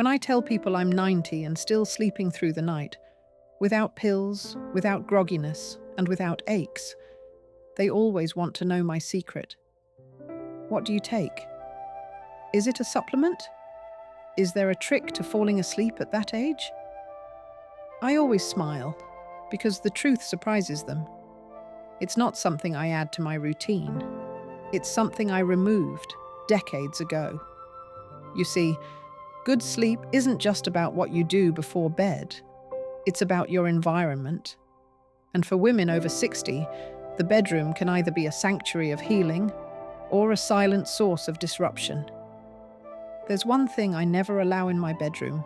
When I tell people I'm 90 and still sleeping through the night, without pills, without grogginess, and without aches, they always want to know my secret. What do you take? Is it a supplement? Is there a trick to falling asleep at that age? I always smile, because the truth surprises them. It's not something I add to my routine. It's something I removed decades ago. You see, good sleep isn't just about what you do before bed. It's about your environment. And for women over 60, the bedroom can either be a sanctuary of healing or a silent source of disruption. There's one thing I never allow in my bedroom.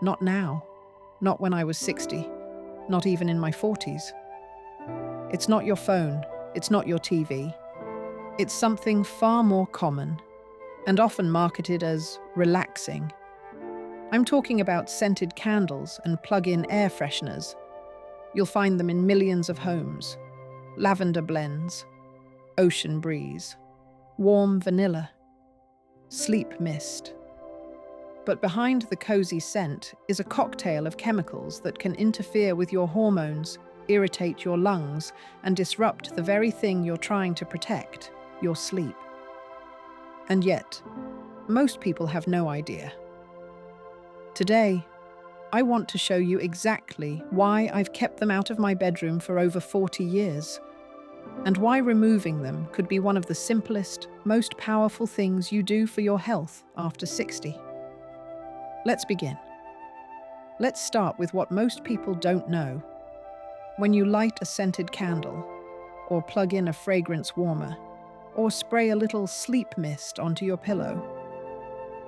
Not now. Not when I was 60. Not even in my 40s. It's not your phone. It's not your TV. It's something far more common and often marketed as relaxing. I'm talking about scented candles and plug-in air fresheners. You'll find them in millions of homes. Lavender blends, ocean breeze, warm vanilla, sleep mist. But behind the cozy scent is a cocktail of chemicals that can interfere with your hormones, irritate your lungs, and disrupt the very thing you're trying to protect, your sleep. And yet, most people have no idea. Today, I want to show you exactly why I've kept them out of my bedroom for over 40 years, and why removing them could be one of the simplest, most powerful things you do for your health after 60. Let's begin. Let's start with what most people don't know. When you light a scented candle, or plug in a fragrance warmer, or spray a little sleep mist onto your pillow,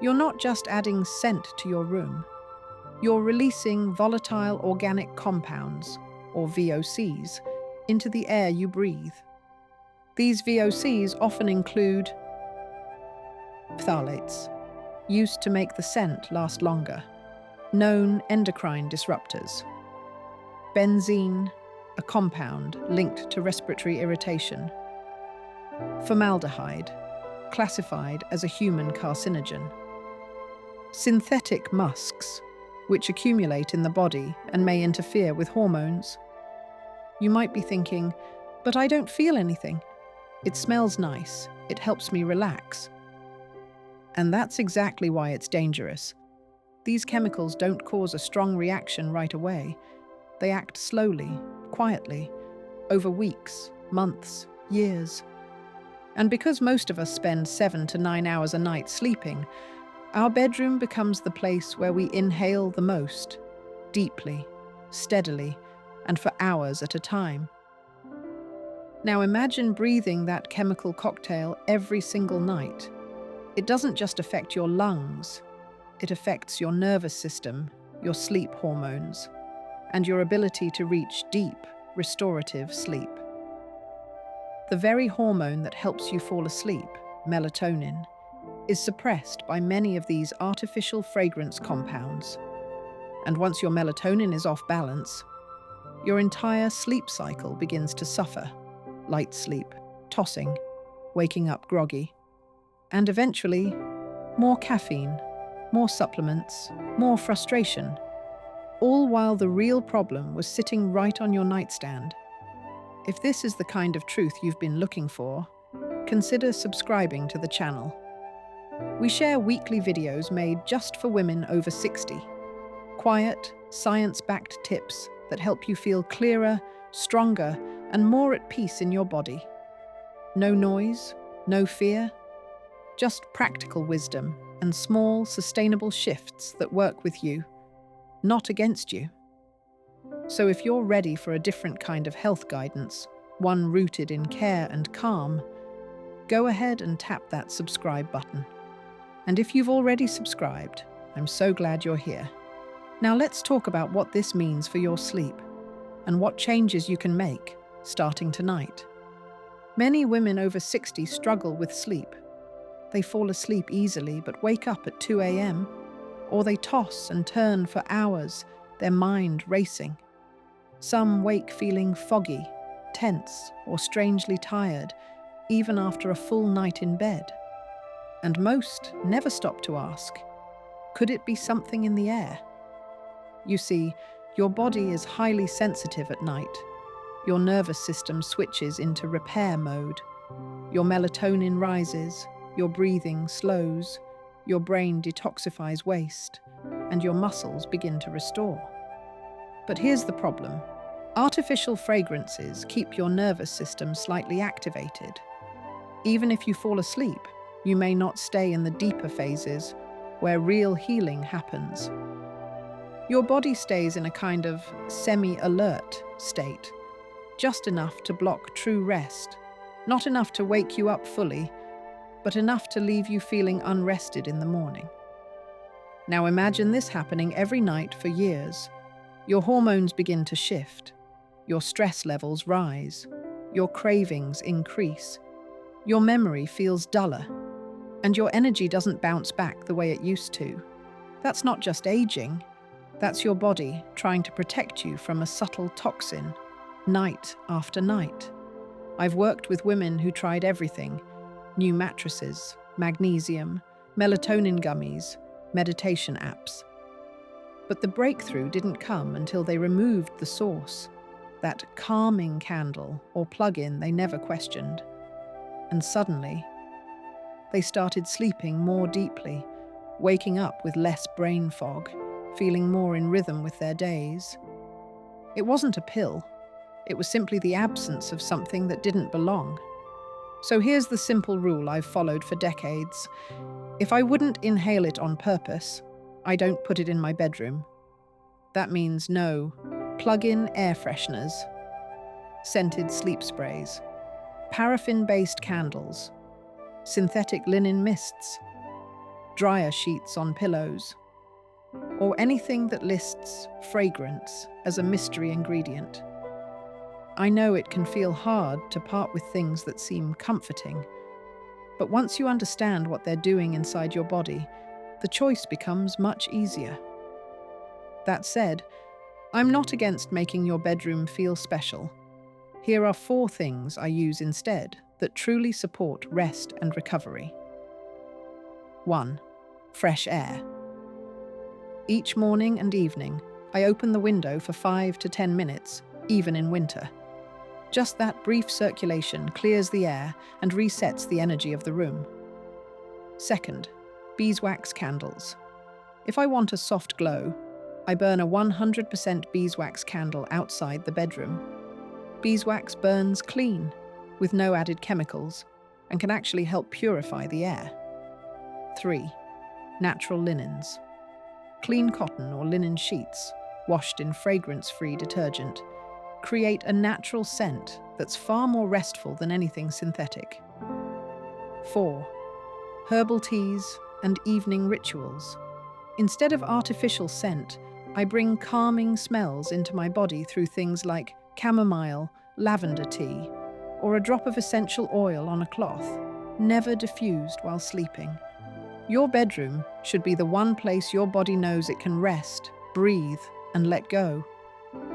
you're not just adding scent to your room. You're releasing volatile organic compounds, or VOCs, into the air you breathe. These VOCs often include phthalates, used to make the scent last longer, known endocrine disruptors; benzene, a compound linked to respiratory irritation; formaldehyde, classified as a human carcinogen; synthetic musks, which accumulate in the body and may interfere with hormones. You might be thinking, but I don't feel anything. It smells nice. It helps me relax. And that's exactly why it's dangerous. These chemicals don't cause a strong reaction right away. They act slowly, quietly, over weeks, months, years. And because most of us spend 7 to 9 hours a night sleeping, our bedroom becomes the place where we inhale the most, deeply, steadily, and for hours at a time. Now imagine breathing that chemical cocktail every single night. It doesn't just affect your lungs, it affects your nervous system, your sleep hormones, and your ability to reach deep, restorative sleep. The very hormone that helps you fall asleep, melatonin, is suppressed by many of these artificial fragrance compounds. And once your melatonin is off balance, your entire sleep cycle begins to suffer. Light sleep, tossing, waking up groggy, and eventually, more caffeine, more supplements, more frustration, all while the real problem was sitting right on your nightstand. If this is the kind of truth you've been looking for, consider subscribing to the channel. We share weekly videos made just for women over 60. Quiet, science-backed tips that help you feel clearer, stronger, and more at peace in your body. No noise, no fear, just practical wisdom and small, sustainable shifts that work with you, not against you. So if you're ready for a different kind of health guidance, one rooted in care and calm, go ahead and tap that subscribe button. And if you've already subscribed, I'm so glad you're here. Now let's talk about what this means for your sleep and what changes you can make starting tonight. Many women over 60 struggle with sleep. They fall asleep easily but wake up at 2 a.m., or they toss and turn for hours, their mind racing. Some wake feeling foggy, tense, or strangely tired, even after a full night in bed. And most never stop to ask, Could it be something in the air? You see, your body is highly sensitive at night. Your nervous system switches into repair mode. Your melatonin rises, your breathing slows, your brain detoxifies waste, and your muscles begin to restore. But here's the problem. Artificial fragrances keep your nervous system slightly activated. Even if you fall asleep, you may not stay in the deeper phases where real healing happens. Your body stays in a kind of semi-alert state, just enough to block true rest, not enough to wake you up fully, but enough to leave you feeling unrested in the morning. Now imagine this happening every night for years. Your hormones begin to shift, your stress levels rise, your cravings increase, your memory feels duller, and your energy doesn't bounce back the way it used to. That's not just aging, that's your body trying to protect you from a subtle toxin, night after night. I've worked with women who tried everything: new mattresses, magnesium, melatonin gummies, meditation apps. But the breakthrough didn't come until they removed the source, that calming candle or plug-in they never questioned. And suddenly, they started sleeping more deeply, waking up with less brain fog, feeling more in rhythm with their days. It wasn't a pill. It was simply the absence of something that didn't belong. So here's the simple rule I've followed for decades. If I wouldn't inhale it on purpose, I don't put it in my bedroom. That means no plug-in air fresheners, scented sleep sprays, paraffin-based candles, synthetic linen mists, dryer sheets on pillows, or anything that lists fragrance as a mystery ingredient. I know it can feel hard to part with things that seem comforting, but once you understand what they're doing inside your body, the choice becomes much easier. That said, I'm not against making your bedroom feel special. Here are 4 things I use instead that truly support rest and recovery. 1. Fresh air. Each morning and evening, I open the window for 5 to 10 minutes, even in winter. Just that brief circulation clears the air and resets the energy of the room. 2. Beeswax candles. If I want a soft glow, I burn a 100% beeswax candle outside the bedroom. Beeswax burns clean, with no added chemicals, and can actually help purify the air. 3. Natural linens. Clean cotton or linen sheets, washed in fragrance-free detergent, create a natural scent that's far more restful than anything synthetic. 4. Herbal teas and evening rituals. Instead of artificial scent, I bring calming smells into my body through things like chamomile, lavender tea, or a drop of essential oil on a cloth, never diffused while sleeping. Your bedroom should be the one place your body knows it can rest, breathe, and let go.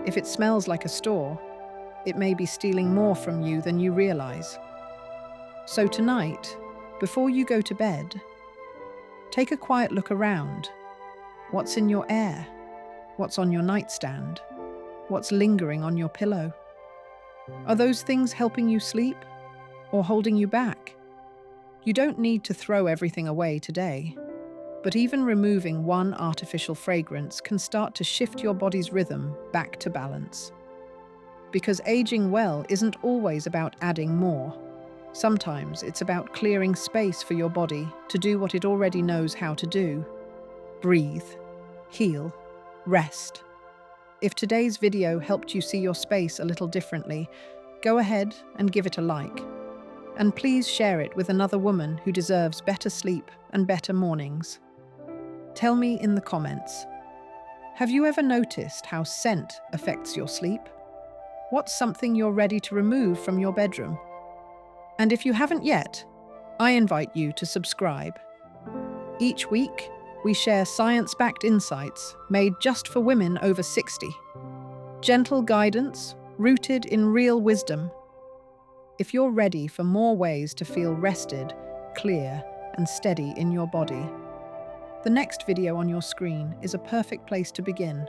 If it smells like a store, it may be stealing more from you than you realize. So tonight, before you go to bed, take a quiet look around. What's in your air? What's on your nightstand? What's lingering on your pillow? Are those things helping you sleep or holding you back? You don't need to throw everything away today, but even removing one artificial fragrance can start to shift your body's rhythm back to balance. Because aging well isn't always about adding more. Sometimes it's about clearing space for your body to do what it already knows how to do. Breathe, heal, rest. If today's video helped you see your space a little differently, go ahead and give it a like. And please share it with another woman who deserves better sleep and better mornings. Tell me in the comments, have you ever noticed how scent affects your sleep? What's something you're ready to remove from your bedroom? And if you haven't yet, I invite you to subscribe. Each week, we share science-backed insights made just for women over 60. Gentle guidance rooted in real wisdom. If you're ready for more ways to feel rested, clear, and steady in your body, The next video on your screen is a perfect place to begin.